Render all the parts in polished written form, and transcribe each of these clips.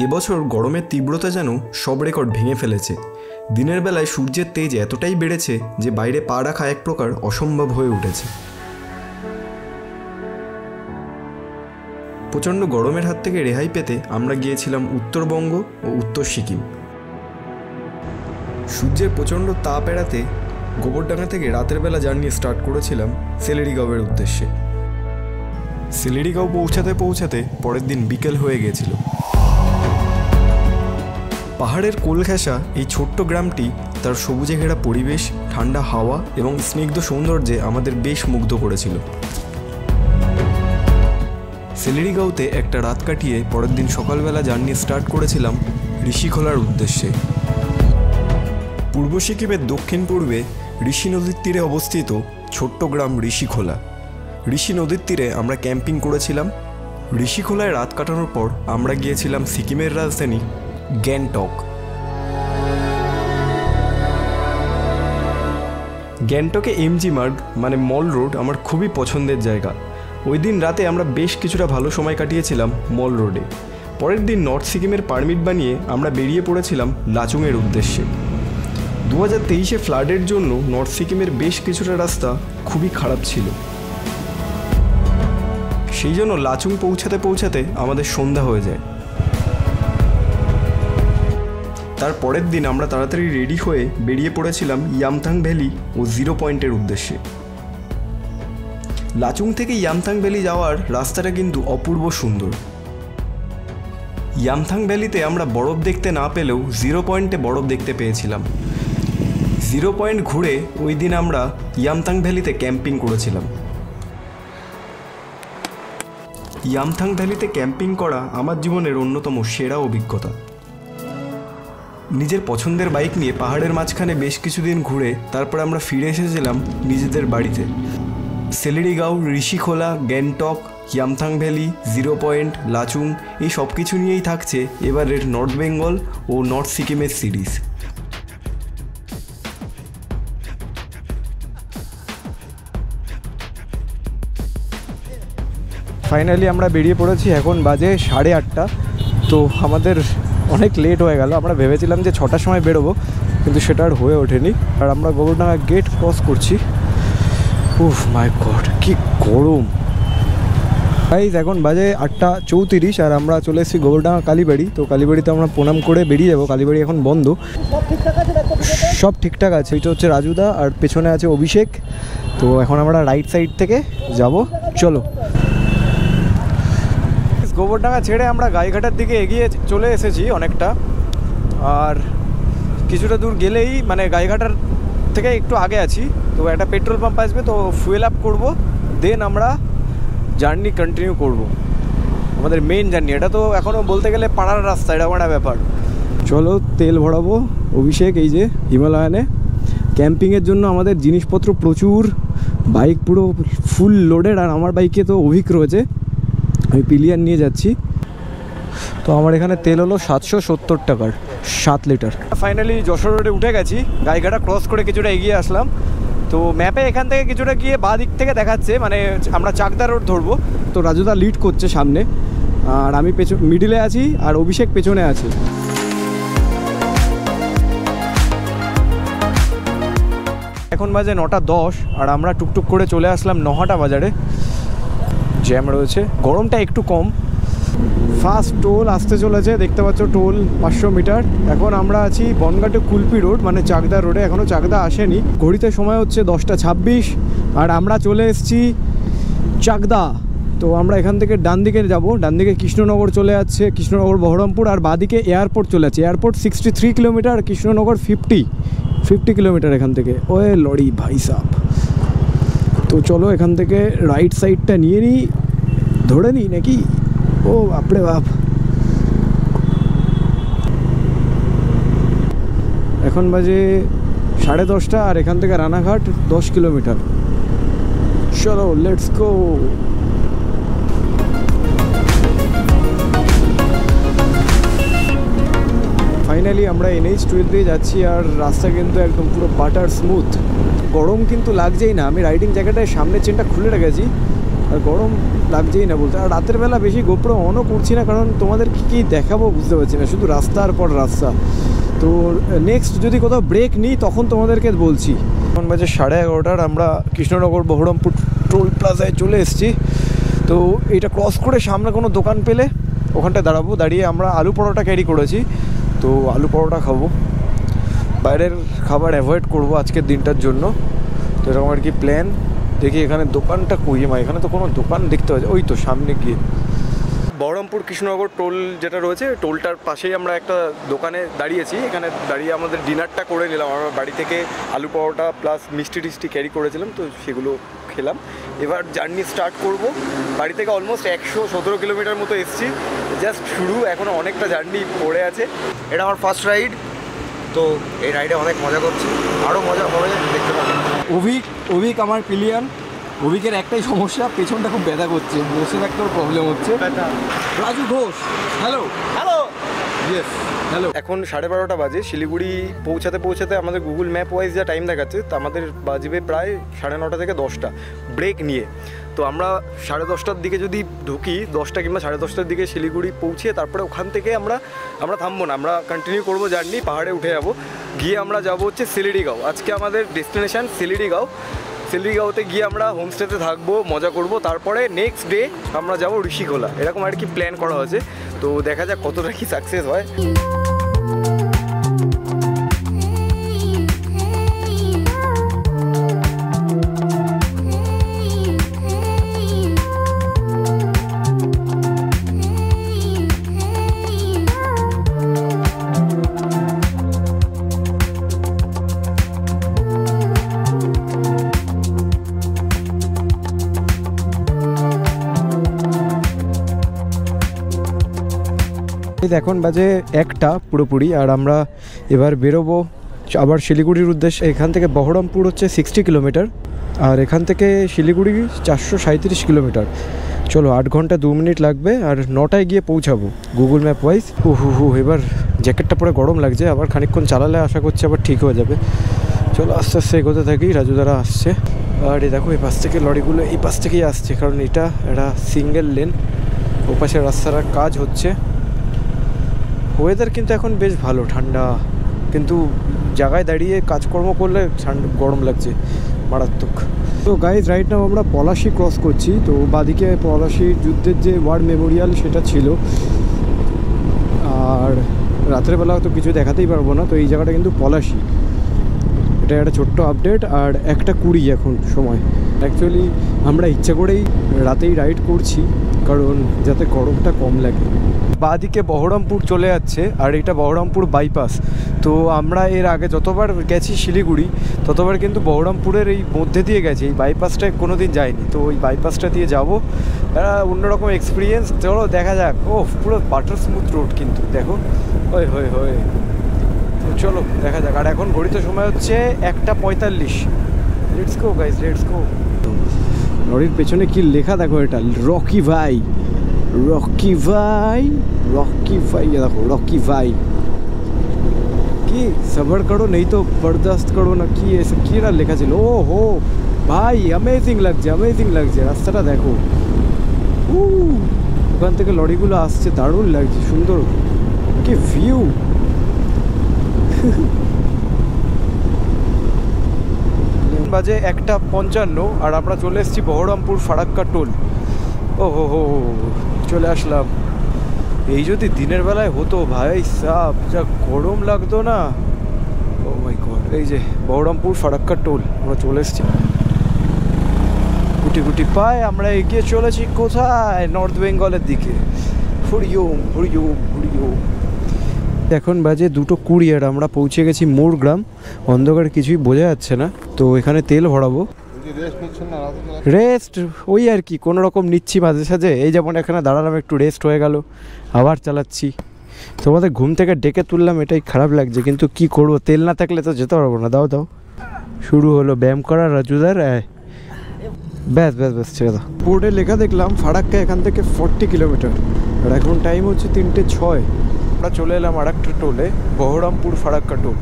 এবছর গরমের তীব্রতা যেন সব রেকর্ড ভেঙে ফেলেছে। দিনের বেলায় সূর্যের তেজ এতটাই বেড়েছে যে বাইরে পা রাখা এক প্রকার অসম্ভব হয়ে উঠেছে। প্রচণ্ড গরমের হাত থেকে রেহাই পেতে আমরা গিয়েছিলাম উত্তরবঙ্গ ও উত্তর সিকিম। সূর্যের প্রচণ্ড তাপ এড়াতে গোবরডাঙ্গা থেকে রাতের বেলা জার্নি স্টার্ট করেছিলাম সিলেরিগাঁওয়ের উদ্দেশ্যে। সিলেরিগাঁও পৌঁছাতে পৌঁছাতে পরের দিন বিকেল হয়ে গিয়েছিল। পাহাড়ের কোল ঘেঁষা এই ছোট্ট গ্রামটি তার সবুজে ঘেরা পরিবেশ, ঠান্ডা হাওয়া এবং স্নিগ্ধ সৌন্দর্যে আমাদের বেশ মুগ্ধ করেছিল। সিলেরিগাঁওতে একটা রাত কাটিয়ে পরের দিন সকালবেলা জার্নি স্টার্ট করেছিলাম ঋষিখোলার উদ্দেশ্যে। পূর্ব সিকিমের দক্ষিণ পূর্বে ঋষি নদীর তীরে অবস্থিত ছোট্ট গ্রাম ঋষিখোলা। ঋষি নদীর তীরে আমরা ক্যাম্পিং করেছিলাম। ঋষিখোলায় রাত কাটানোর পর আমরা গিয়েছিলাম সিকিমের রাজধানী গ্যাংটক। গ্যাংটকে এমজি মার্গ মানে মল রোড আমার খুবই পছন্দের জায়গা। ওই দিন রাতে আমরা বেশ কিছুটা ভালো সময় কাটিয়েছিলাম মল রোডে। পরের দিন নর্থ সিকিমের পারমিট বানিয়ে আমরা বেরিয়ে পড়েছিলাম লাচুংয়ের উদ্দেশ্যে। 2023 ফ্লাডের জন্য নর্থ সিকিমের বেশ কিছুটা রাস্তা খুবই খারাপ ছিল, সেই জন্য লাচুং পৌঁছাতে পৌঁছাতে আমাদের সন্ধ্যা হয়ে যায়। তার পরের দিন আমরা তাড়াতাড়ি রেডি হয়ে বেরিয়ে পড়েছিলাম ইয়ামথাং ভ্যালি ও জিরো পয়েন্টের উদ্দেশ্যে। লাচুং থেকে ইয়ামথাং ভ্যালি যাওয়ার রাস্তাটা কিন্তু অপূর্ব সুন্দর। ইয়ামথাং ভ্যালিতে আমরা বরফ দেখতে না পেলেও জিরো পয়েন্টে বরফ দেখতে পেয়েছিলাম। জিরো পয়েন্ট ঘুরে ওই দিন আমরা ইয়ামথাং ভ্যালিতে ক্যাম্পিং করেছিলাম। ইয়ামথাং ভ্যালিতে ক্যাম্পিং করা আমার জীবনের অন্যতম সেরা অভিজ্ঞতা। নিজের পছন্দের বাইক নিয়ে পাহাড়ের মাঝখানে বেশ কিছুদিন ঘুরে তারপর আমরা ফিরে এসেছিলাম নিজেদের বাড়িতে। Sillerygaon, Rishikhola, Gangtok, Yumthang valley, zero point, Lachung এই সব কিছু নিয়েই থাকছে এবারের নর্থ বেঙ্গল ও নর্থ সিকিমের সিরিজ। ফাইনালি আমরা বেরিয়ে পড়েছি, এখন বাজে 8:30। তো আমাদের অনেক লেট হয়ে গেল। আমরা ভেবেছিলাম যে 6টার সময় বেরোবো, কিন্তু সেটা আর হয়ে ওঠেনি। আর আমরা গোবরডাঙ্গা গেট ক্রস করছি। উফ মাই গড, কি গরম গাইস। এখন বাজে 8:34 আর আমরা চলে এসেছি গোবরডাঙ্গা কালীবাড়ি। তো কালীবাড়িতে আমরা প্রণাম করে বেরিয়ে যাবো। কালীবাড়ি এখন বন্ধ। সব ঠিকঠাক আছে। এটা হচ্ছে রাজুদা আর পেছনে আছে অভিষেক। তো এখন আমরা রাইট সাইড থেকে যাব, চলো। গোবরডাঙ্গা ছেড়ে আমরা গাইঘাটার দিকে এগিয়ে চলে এসেছি অনেকটা। আর কিছুটা দূর গেলেই মানে গাইঘাটার থেকে একটু আগে আছি। তো একটা পেট্রোল পাম্প আসবে, তো ফুয়েল আপ করবো, দেন আমরা জার্নি কন্টিনিউ করব। আমাদের মেন জার্নি এটা তো এখনও বলতে গেলে পাড়ার রাস্তা, এটা একটা ব্যাপার। চলো তেল ভরাবো। অভিষেক এই যে হিমালয়ানে ক্যাম্পিংয়ের জন্য আমাদের জিনিসপত্র প্রচুর, বাইক পুরো ফুল লোডেড। আর আমার বাইকে তো অভিক রয়েছে, আমি পিলিয়ান নিয়ে যাচ্ছি। তো আমার এখানে তেল হলো 770 টাকার 7 লিটার। ফাইনালি যশোর রোডে উঠে গেছি। গাইঘাটা ক্রস করে কিছুটা এগিয়ে আসলাম। তো ম্যাপে এখান থেকে কিছুটা গিয়ে বাঁ দিক থেকে দেখাচ্ছে মানে আমরা চাকদা রোড ধরবো। তো রাজুদা লিড করছে সামনে, আর আমি মিডিলে আছি, আর অভিষেক পেছনে আছে। এখন বাজে 9:10 আর আমরা টুকটুক করে চলে আসলাম নহাটা বাজারে। জ্যাম রয়েছে, গরমটা একটু কম। ফার্স্ট টোল আসতে চলেছে, দেখতে পাচ্ছ টোল 500 মিটার। এখন আমরা আছি বনগাঁ কুলপি রোড মানে চাকদা রোডে। এখনও চাকদা আসেনি। ঘড়িতে সময় হচ্ছে 10:26 আর আমরা চলে এসেছি চাকদা। তো আমরা এখান থেকে ডান দিকে যাব। ডান দিকে কৃষ্ণনগর চলে যাচ্ছে, কৃষ্ণনগর বহরমপুর। আর বাঁদিকে এয়ারপোর্ট চলে যাচ্ছে। এয়ারপোর্ট 63 কিলোমিটার, কৃষ্ণনগর 50 কিলোমিটার এখান থেকে। ওয়ে লড়ি ভাই সাহ। তো চলো এখান থেকে রাইট সাইডটা নিয়ে নিই, ধরে নিই নাকি। ও বাপরে বাপ। এখন বাজে 10:30 আর এখান থেকে রানাঘাট 10 কিলোমিটার। চলো লেটস গো। ফাইনালি আমরা NH-12 দিয়ে যাচ্ছি। আর রাস্তা কিন্তু একদম পুরো বাটার স্মুথ। গরম কিন্তু লাগছেই না। আমি রাইডিং জ্যাকেটের সামনের চেনটা খুলে রেখেছি, আর গরম লাগছেই না বলতে। আর রাতের বেলা বেশি গোপ্রো অনও করছি না, কারণ তোমাদের কী দেখাবো বুঝতে পারছি না, শুধু রাস্তার পর রাস্তা। তো নেক্সট যদি কোথাও ব্রেক নিই তখন তোমাদেরকে বলছি। এখন বাজে 11:30, আমরা কৃষ্ণনগর বহরমপুর টোল প্লাজায় চলে এসেছি। তো এটা ক্রস করে সামনে কোনো দোকান পেলে ওখানটায় দাঁড়াবো, দাঁড়িয়ে আমরা আলু পরোটা ক্যারি করেছি, তো আলু পরোটা খাবো। বাইরের খাবার অ্যাভয়েড করবো আজকের দিনটার জন্য। তো এরকম আর কি প্ল্যান। দেখি এখানে দোকানটা কই, এখানে তো কোনো দোকান দেখতে পাচ্ছি, ওই তো সামনে গিয়ে বহরমপুর কৃষ্ণনগর টোল যেটা রয়েছে, টোলটার পাশেই আমরা একটা দোকানে দাঁড়িয়েছি। এখানে দাঁড়িয়ে আমাদের ডিনারটা করে নিলাম। আমরা বাড়ি থেকে আলু পরোটা প্লাস মিষ্টি টিষ্টি ক্যারি করেছিলাম, তো সেগুলো খেলাম। এবার জার্নি স্টার্ট করব। বাড়ি থেকে অলমোস্ট 117 কিলোমিটার মতো এসেছি, জাস্ট শুরু, এখনও অনেকটা জার্নি পড়ে আছে। এটা আমার ফার্স্ট রাইড, তো এই রাইডে অনেক মজা করছি, আরও মজা হবে দেখতে পাবেন। অভিক আমার পিলিয়ান। অভিকের একটাই সমস্যা, পেছনটা খুব ব্যথা করছে, বসে থাকতেও প্রবলেম হচ্ছে। Raju Ghosh, hello hello, yes hello. এখন 12:30 বাজে। শিলিগুড়ি পৌঁছাতে আমাদের গুগল ম্যাপ ওয়াইজ যা টাইম দেখাচ্ছে, তো আমাদের বাজবে প্রায় 9:30 থেকে 10টা ব্রেক নিয়ে। তো আমরা 10:30টার দিকে যদি ঢুকি, 10টা কিংবা 10:30টার দিকে শিলিগুড়ি পৌঁছে তারপরে ওখান থেকে আমরা থামবো না, আমরা কন্টিনিউ করবো জার্নি, পাহাড়ে উঠে যাবো। গিয়ে আমরা যাবো হচ্ছে সিলিডিগাঁও। আজকে আমাদের ডেস্টিনেশান সিলিডিগাঁওতে গিয়ে আমরা হোমস্টেতে থাকবো, মজা করব। তারপরে নেক্সট ডে আমরা যাবো ঋষিখোলা, এরকম আর কি প্ল্যান করা হয়েছে। তো দেখা যাক কতটা কি সাকসেস হয়। এখন বাজে 1টা পুরোপুরি, আর আমরা এবার বেরোবো আবার শিলিগুড়ির উদ্দেশ্যে। এখান থেকে বহরমপুর হচ্ছে 60 কিলোমিটার, আর এখান থেকে শিলিগুড়ি 437 কিলোমিটার। চলো 8 ঘন্টা 2 মিনিট লাগবে, আর 9টায় গিয়ে পৌঁছাবো গুগল ম্যাপ ওয়াইজ। এবার জ্যাকেটটা পরে গরম লাগছে, আবার খানিকক্ষণ চালালে আশা করছি আবার ঠিক হয়ে যাবে। চলো আস্তে আস্তে এগোতে থাকি। রাজুদারা আসছে, আর এই দেখো এই পাশ থেকে লরিগুলো এই পাশ থেকেই আসছে, কারণ এটা একটা সিঙ্গেল লেন। ও পাশে রাস্তার কাজ হচ্ছে। ওয়েদার কিন্তু এখন বেশ ভালো, ঠান্ডা, কিন্তু জায়গায় দাঁড়িয়ে কাজকর্ম করলে গরম লাগছে মারাত্মক। তো গাইজ রাইট নাও আমরা পলাশি ক্রস করছি। তো বাদিকে পলাশি যুদ্ধের যে ওয়ার মেমোরিয়াল সেটা ছিল, আর রাত্রেবেলা তো কিছু দেখাতেই পারবো না। তো এই জায়গাটা কিন্তু পলাশি, এটা একটা ছোট্ট আপডেট। আর 1:20 এখন সময়। অ্যাকচুয়ালি আমরা ইচ্ছা করেই রাতেই রাইড করছি, কারণ যাতে গরমটা কম লাগে। বাদিকে বহরমপুর চলে যাচ্ছে, আর এটা বহরমপুর বাইপাস। তো আমরা এর আগে যতবার গেছি শিলিগুড়ি, ততবার কিন্তু বহরমপুরের এই মধ্যে দিয়ে গেছি, এই বাইপাসটায় কোনো দিন যাইনি। তো ওই বাইপাসটা দিয়ে যাবো, অন্যরকম এক্সপিরিয়েন্স। চলো দেখা যাক। পুরো বাটার স্মুথ রোড কিন্তু, দেখো হয়। চলো দেখা যাক। আর এখন ঘড়িতে সময় হচ্ছে 1:45। Let's go guys, let's go. লরির পেছনে কি লেখা দেখো, এটা রকি ভাই, দেখো রকি ভাই। কি সবর করো নেই তো বরদাস্ত করো না, কি এসব কি লেখা ছিল। ও হো ভাই, অ্যামেজিং লাগছে রাস্তাটা দেখো। ওখান থেকে লরিগুলো আসছে, দারুণ লাগছে, সুন্দর কি ভিউ। বাজে 1:55, আর আমরা চলে এসেছি বহরমপুর ফারাক্কা টোল। হো চলে আসলাম। এই যদি দিনের বেলায় হতো ভাই সাব, যা গরম লাগতো না। ও মাই গড, এই যে বহরমপুর ফারাক্কা টোল আমরা চলে এসেছি। গুটি পায়ে আমরা এগিয়ে চলেছি কোথায়, নর্থ বেঙ্গলের দিকে। হরিওম। এখন বাজে 2:20, আর আমরা পৌঁছে গেছি মোরগ্রাম। অন্ধকার কিছুই বোঝা যাচ্ছে না, তো এখানে তেল ভরাবো। রেস্ট ওই আর কি কোনো রকম নিচ্ছি মাঝে সাঝে। এই যেমন এখানে দাঁড়ালাম, একটু রেস্ট হয়ে গেল, আবার চালাচ্ছি। তোমাদের ঘুম থেকে ডেকে তুললাম, এটাই খারাপ লাগছে, কিন্তু কি করবো, তেল না থাকলে তো যেতে পারবো না। দাও শুরু হলো ব্যায়াম করা রাজুদার। ব্যাস ছেড়ে দাও। বোর্ডে লেখা দেখলাম ফারাক্কা এখান থেকে 40 কিলোমিটার, আর এখন টাইম হচ্ছে 3:06। আমরা চলে এলাম আর একটা টোলে, Berhampore Farakka toll.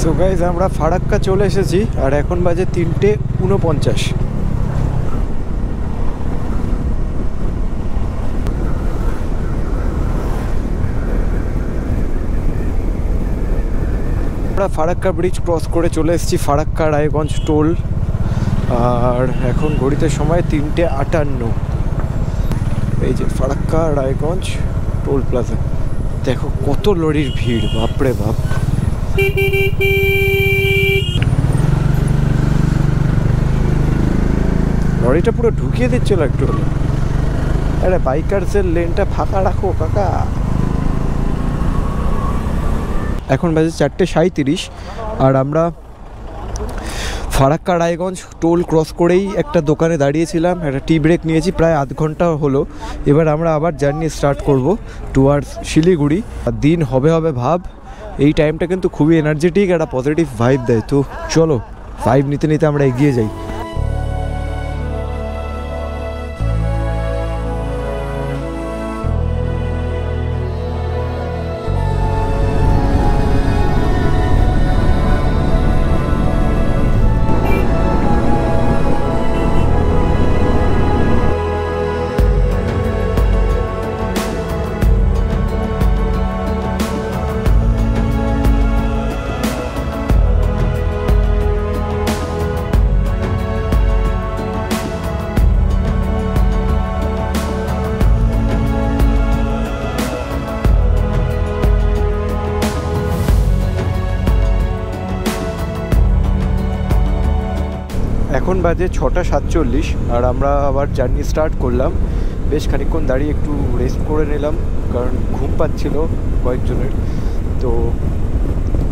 So guys আমরা ফারাক্কা চলে এসেছি আর এখন বাজে 3:49। আমরা ফারাক্কা ব্রিজ ক্রস করে চলে এসেছি ফারাক্কা রায়গঞ্জ টোল। আর এখন ঘড়িতে সময় 3:58। এই যে ফারাক্কা রায়গঞ্জ টোল প্লাজা, দেখো কত লরির ভিড়, বাপরে বাপ। লরিটা পুরো ঢুকিয়ে দিচ্ছিল একটু হলে। আরে বাইকারসের লেনটা ফাঁকা রাখো কাকা। এখন বাজে 4:37 আর আমরা ফারাক্কা রায়গঞ্জ টোল ক্রস করেই একটা দোকানে দাঁড়িয়েছিলাম, একটা টি ব্রেক নিয়েছি, প্রায় আধ ঘন্টা হলো। এবার আমরা আবার জার্নি স্টার্ট করব টুয়ার্ডস শিলিগুড়ি। দিন হবে ভাব। এই টাইমটা কিন্তু খুবই এনার্জেটিক, একটা পজিটিভ ভাইব দেয়। তো চলো ভাইব নিতে নিতে আমরা এগিয়ে যাই। এখন বাজে 6:47 আর আমরা আবার জার্নি স্টার্ট করলাম। বেশ খানিকক্ষণ দাঁড়িয়ে একটু রেস্ট করে নিলাম, কারণ ঘুম পাচ্ছিল কয়েকজনের। তো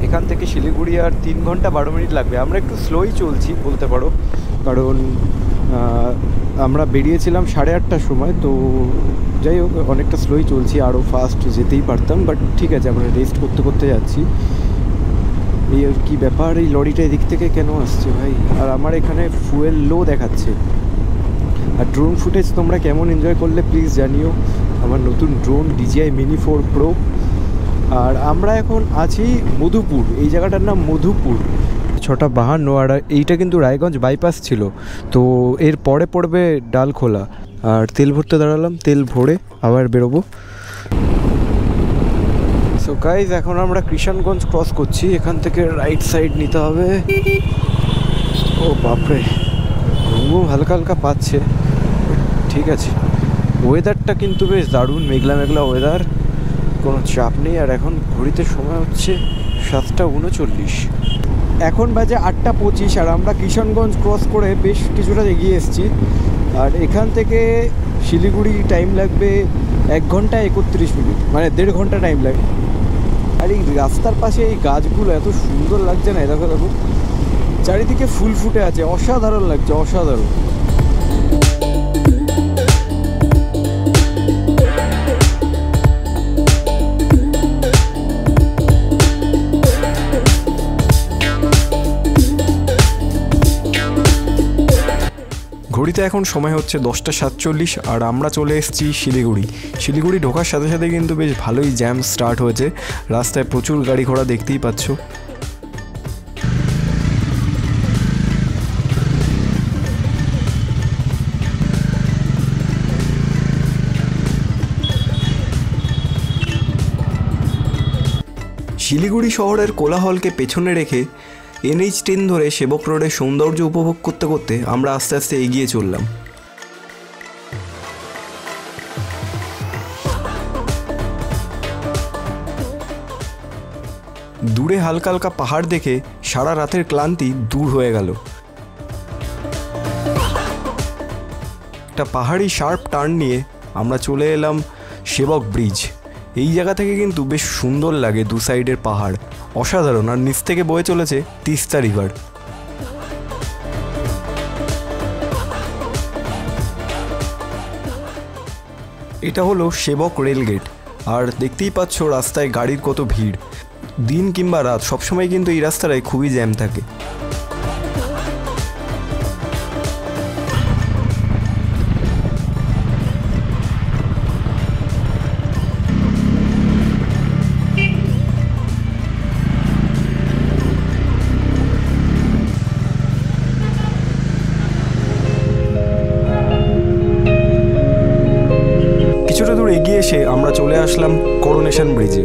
এখান থেকে শিলিগুড়ি আর 3 ঘন্টা 12 মিনিট লাগবে। আমরা একটু স্লোই চলছি বলতে পারো, কারণ আমরা বেরিয়েছিলাম 8:30টার সময়। তো যাই হোক, অনেকটা স্লোই চলছি, আরও ফাস্ট যেতেই পারতাম, বাট ঠিক আছে, আমরা রেস্ট করতে করতে যাচ্ছি। এই আর কি ব্যাপার, এই লরিটা এদিক থেকে কেন আসছে ভাই? আর আমার এখানে ফুয়েল লো দেখাচ্ছে। আর ড্রোন ফুটেজ তোমরা কেমন এনজয় করলে প্লিজ জানিও। আমার নতুন ড্রোন DJI Mini 4 Pro। আর আমরা এখন আছি মধুপুর, এই জায়গাটার নাম মধুপুর। 6:52 আর এইটা কিন্তু রায়গঞ্জ বাইপাস ছিল। তো এর পরে পড়বে ডালখোলা। আর তেল ভরতে দাঁড়ালাম, তেল ভরে আবার বেরোবো। সো গাইজ এখন আমরা কৃষাণগঞ্জ ক্রস করছি, এখান থেকে রাইট সাইড নিতে হবে। ও বাপরে, ঘুম হালকা হালকা পাচ্ছে, ঠিক আছে। ওয়েদারটা কিন্তু বেশ দারুণ, মেঘলা মেঘলা ওয়েদার, কোনো চাপ নেই। আর এখন ঘড়িতে সময় হচ্ছে 7:39। এখন বাজে 8:25 আর আমরা কিষাণগঞ্জ ক্রস করে বেশ কিছুটা এগিয়ে এসেছি। আর এখান থেকে শিলিগুড়ি টাইম লাগবে 1 ঘন্টা 31 মিনিট, মানে 1.5 ঘন্টা টাইম লাগবে। আর এই রাস্তার পাশে এই গাছগুলো এত সুন্দর লাগছে না, দেখো দেখো চারিদিকে ফুল ফুটে আছে, অসাধারণ লাগছে, অসাধারণ। ঘড়িতে এখন সময় হচ্ছে 10:47 আর আমরা চলে এসেছি শিলিগুড়ি। শিলিগুড়ি ঢোকার সাথে সাথে কিন্তু বেশ ভালোই জ্যাম স্টার্ট হয়েছে, রাস্তায় প্রচুর গাড়ি ঘোড়া দেখতেই পাচ্ছ। শিলিগুড়ি শহরের কোলাহলকে পেছনে রেখে NH10 ধরে সেবক রোডের সৌন্দর্য উপভোগ করতে করতে আমরা আস্তে আস্তে এগিয়ে চললাম। দূরে হালকা হালকা পাহাড় দেখে সারা রাতের ক্লান্তি দূর হয়ে গেল। একটা পাহাড়ি শার্প টার্ন নিয়ে আমরা চলে এলাম সেবক ব্রিজ। এই জায়গা থেকে কিন্তু বেশ সুন্দর লাগে, দু সাইডের পাহাড় অসাধারণ। আর নিচ থেকে বয়ে চলেছে তিস্তা রিভার। এটা হলো সেবক রেলগেট। আর দেখতেই পাচ্ছ রাস্তায় গাড়ির কত ভিড়। দিন কিংবা রাত সবসময় কিন্তু এই রাস্তাটায় খুবই জ্যাম থাকে। কিছুটা দূর এগিয়ে এসে আমরা চলে আসলাম করোনেশন ব্রিজে।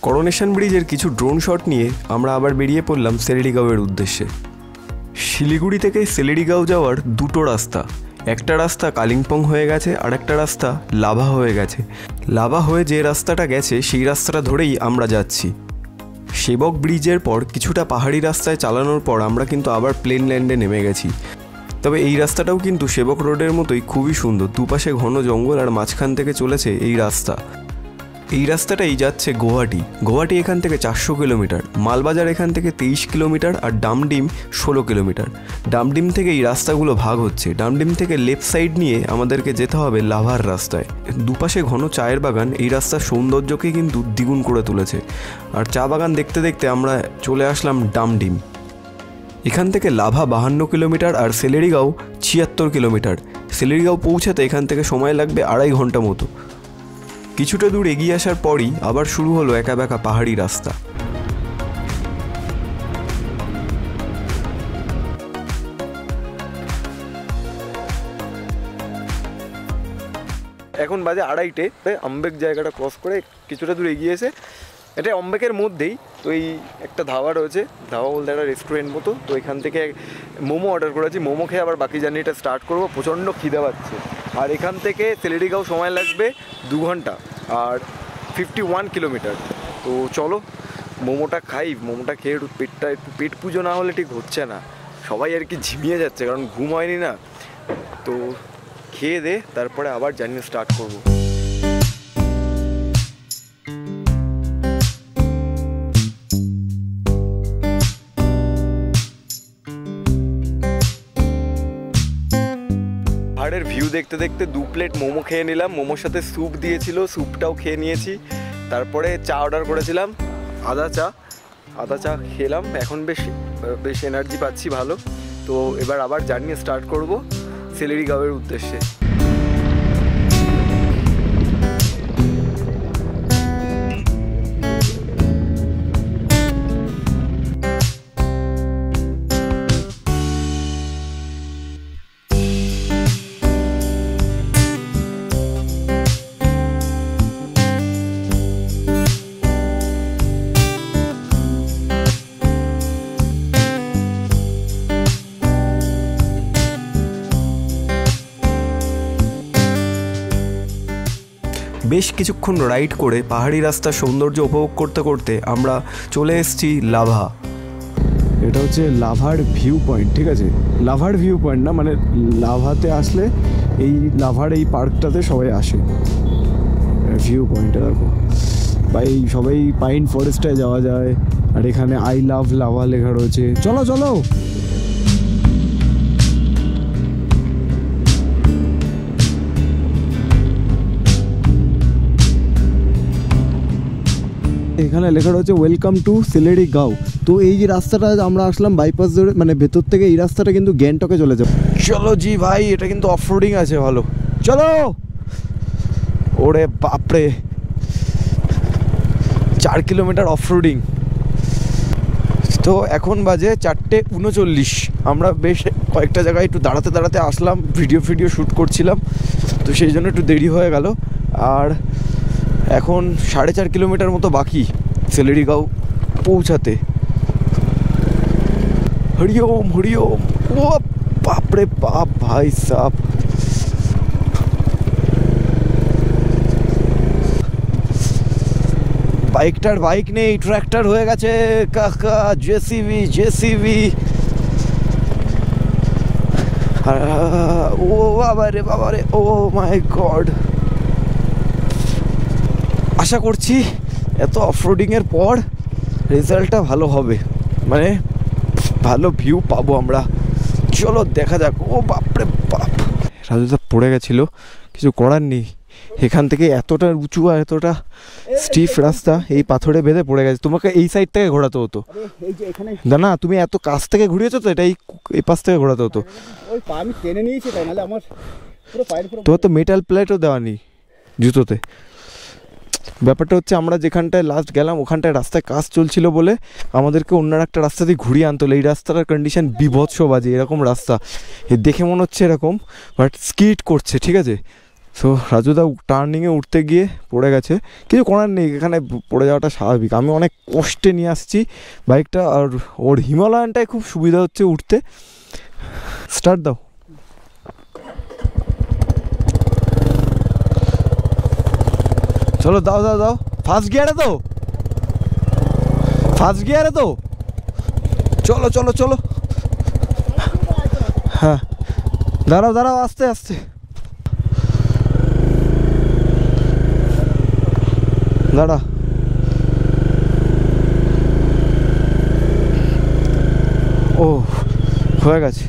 করোনেশন ব্রিজের কিছু ড্রোন শট নিয়ে আমরা আবার বেরিয়ে পড়লাম সেলেডিগাঁওয়ের উদ্দেশ্যে। শিলিগুড়ি থেকে সেলেডিগাঁও যাওয়ার দুটো রাস্তা, একটা রাস্তা কালিম্পং হয়ে গেছে আর একটা রাস্তা লাভা হয়ে গেছে। লাভা হয়ে যে রাস্তাটা গেছে সেই রাস্তাটা ধরেই আমরা যাচ্ছি। সেবক ব্রিজের পর কিছুটা পাহাড়ি রাস্তায় চালানোর পর আমরা কিন্তু আবার প্লেন ল্যান্ডে নেমে গেছি। তবে এই রাস্তাটাও কিন্তু সেবক রোডের মতোই খুবই সুন্দর, দুপাশে ঘন জঙ্গল আর মাঝখান থেকে চলেছে এই রাস্তা। এই রাস্তাটাই যাচ্ছে গুয়াহাটি। গুয়াহাটি এখান থেকে 400 কিলোমিটার, মালবাজার এখান থেকে 23 কিলোমিটার আর ডামডিম 16 কিলোমিটার। ডামডিম থেকে এই রাস্তাগুলো ভাগ হচ্ছে। ডামডিম থেকে লেফট সাইড নিয়ে আমাদেরকে যেতে হবে লাভার রাস্তায়। দুপাশে ঘন চায়ের বাগান এই রাস্তার সৌন্দর্যকে কিন্তু দ্বিগুণ করে তুলেছে। আর চা বাগান দেখতে দেখতে আমরা চলে আসলাম ডামডিম। এখান থেকে লাভা 52 কিলোমিটার আর সেলেডিগাঁও 76 কিলোমিটার। সেলেডিগাঁও পৌঁছাতে এখান থেকে সময় লাগবে 2.5 ঘন্টা মতো। কিছুটা দূর এগিয়ে আসার পরই আবার শুরু হলো একা বেঁকা পাহাড়ি রাস্তা। এখন বাজে 2:30, আম্বেক জায়গাটা ক্রস করে কিছুটা দূর এগিয়ে এসে, এটা অম্বেকের মধ্যেই তো এই একটা ধাবা রয়েছে, ধাবা বলতে একটা রেস্টুরেন্ট মতো। তো এখান থেকে মোমো অর্ডার করেছি, মোমো খেয়ে আবার বাকি জার্নিটা স্টার্ট করবো। প্রচণ্ড খিদে পাচ্ছে। আর এখান থেকে সেলেডিগাঁও সময় লাগবে 2 ঘন্টা আর 51 কিলোমিটার। তো চলো মোমোটা খাই, মোমোটা খেয়ে একটু পেট পুজো না হলে ঠিক হচ্ছে না। সবাই আর কি ঝিমিয়ে যাচ্ছে, কারণ ঘুম হয়নি না। তো খেয়ে দে, তারপরে আবার জার্নি স্টার্ট করবো। পাহাড়ের ভিউ দেখতে দেখতে 2 প্লেট মোমো খেয়ে নিলাম। মোমোর সাথে স্যুপ দিয়েছিল, স্যুপটাও খেয়ে নিয়েছি। তারপরে চা অর্ডার করেছিলাম, আদা চা খেলাম। এখন বেশ এনার্জি পাচ্ছি ভালো। তো এবার আবার জার্নি স্টার্ট করব সেলেডিগাঁওয়ের উদ্দেশ্যে। বেশ কিছুক্ষণ রাইড করে পাহাড়ি রাস্তার সৌন্দর্য উপভোগ করতে করতে আমরা চলে এসেছি লাভা। এটা হচ্ছে লাভার ভিউ পয়েন্ট, ঠিক আছে? লাভার ভিউ পয়েন্ট না, মানে লাভাতে আসলে এই লাভার এই পার্কটাতে সবাই আসে। ভিউ পয়েন্টে দেখো ভাই, সবাই পাইন ফরেস্টে যাওয়া যায়। আর এখানে আই লাভ লাভা লেখা রয়েছে। চলো চলো। এখানে লেখা রয়েছে ওয়েলকাম টু সেলেডিগাঁও। তো এই যে রাস্তাটা আমরা আসলাম বাইপাস ধরে, মানে ভেতর থেকে এই রাস্তাটা কিন্তু গ্যাংটকে চলে যাবে। চলো জি ভাই, এটা কিন্তু অফ রোডিং আছে ভালো। চলো। ওরে বাপরে, 4 কিলোমিটার অফ রোডিং। তো এখন বাজে 4:39। আমরা বেশ কয়েকটা জায়গায় একটু দাঁড়াতে দাঁড়াতে আসলাম, ভিডিও শ্যুট করছিলাম, তো সেই জন্য একটু দেরি হয়ে গেল। আর এখন 4.5 কিলোমিটার মতো বাকি সেলেডিগাঁও পৌঁছাতে। হরিওম হরিওম। ও বাপরে বাপ ভাই সাহ, বাইকটার বাইক নেই, ট্র্যাক্টর হয়ে গেছে কাকা। জেসিবি। ও বাবারে ও মাই গড। আশা করছি এত অফরোডিংয়ের পর রেজাল্টটা ভালো হবে, মানে ভালো ভিউ পাবো আমরা। চলো দেখা যাক। ও বাপরে বাপ, রাজুদা পড়ে গেছিল, কিছু করার নেই। এখান থেকে এতটা উঁচু আর এতটা স্টিফ রাস্তা, এই পাথরে বেঁধে পড়ে গেছে। তোমাকে এই সাইড থেকে ঘোরাতে হতো না, তুমি এত কাছ থেকে ঘুরিয়েছো তো, এটা এই পাশ থেকে ঘোরাতে হতো। আমি টেনে নিয়েছি তাই, নাহলে আমার পুরো পায়ের পুরো। তোমার তো মেটাল প্লেটও দেওয়া নেই জুতোতে। ব্যাপারটা হচ্ছে আমরা যেখানটায় লাস্ট গেলাম ওখানটায় রাস্তায় কাজ চলছিল বলে আমাদেরকে অন্য একটা রাস্তা দিয়ে ঘুরিয়ে আনতে হলো। এই রাস্তাটার কন্ডিশন বিভৎস বাজে, এরকম রাস্তা দেখে মনে হচ্ছে এরকম, বাট স্কিড করছে, ঠিক আছে। সো রাজুদা টার্নিংয়ে উঠতে গিয়ে পড়ে গেছে, কিছু করার নেই, এখানে পড়ে যাওয়াটা স্বাভাবিক। আমি অনেক কষ্টে নিয়ে আসছি বাইকটা, আর ওর হিমালয়ানটায় খুব সুবিধা হচ্ছে উঠতে। স্টার্ট দাও। চলো দাও দাও দাও, ফার্স্ট গিয়ারে তো, ফার্স্ট গিয়ারে তো, চলো চলো চলো। হ্যাঁ দাঁড়াও দাঁড়াও, আস্তে আস্তে দাঁড়া। ও হয়ে গেছে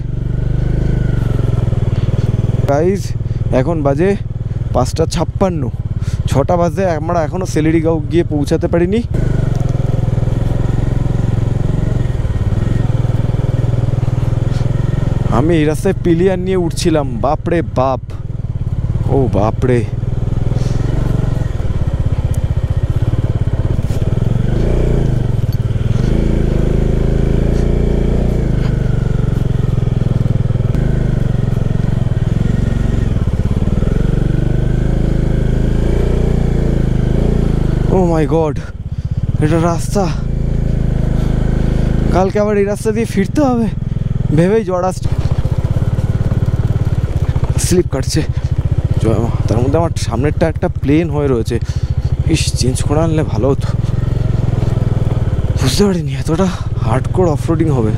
গাইজ, এখন বাজে 5:56, 6টা বাজে, আমরা এখনও সেলেরিগাঁও গিয়ে পৌঁছাতে পারিনি। আমি এই রাস্তায় পিলিয়ার নিয়ে উঠছিলাম, বাপরে বাপ, ও বাপরে। ও মাই গড, এটা রাস্তা, কালকে আবার এই রাস্তা দিয়ে ফিরতে হবে ভেবেই জ্বর আসছে। স্লিপ কাটছে, তার মধ্যে আমার সামনেরটা একটা প্লেন হয়ে রয়েছে। ইস, চেঞ্জ করে আনলে ভালো হতো। বুঝতে পারিনি এতটা হার্ডকোর অফরোডিং হবে।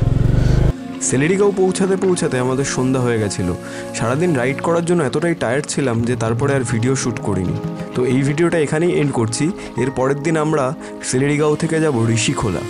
সেলেরিগাঁও পৌঁছাতে পৌঁছাতে আমাদের সন্ধ্যা হয়ে গেছিলো। সারাদিন রাইড করার জন্য এতটাই টায়ার্ড ছিলাম যে তারপরে আর ভিডিও শ্যুট করিনি। তো এই ভিডিওটা এখানেই এন্ড করছি। এর পরের দিন আমরা সেলেরিগাঁও থেকে যাব ঋষিখোলা।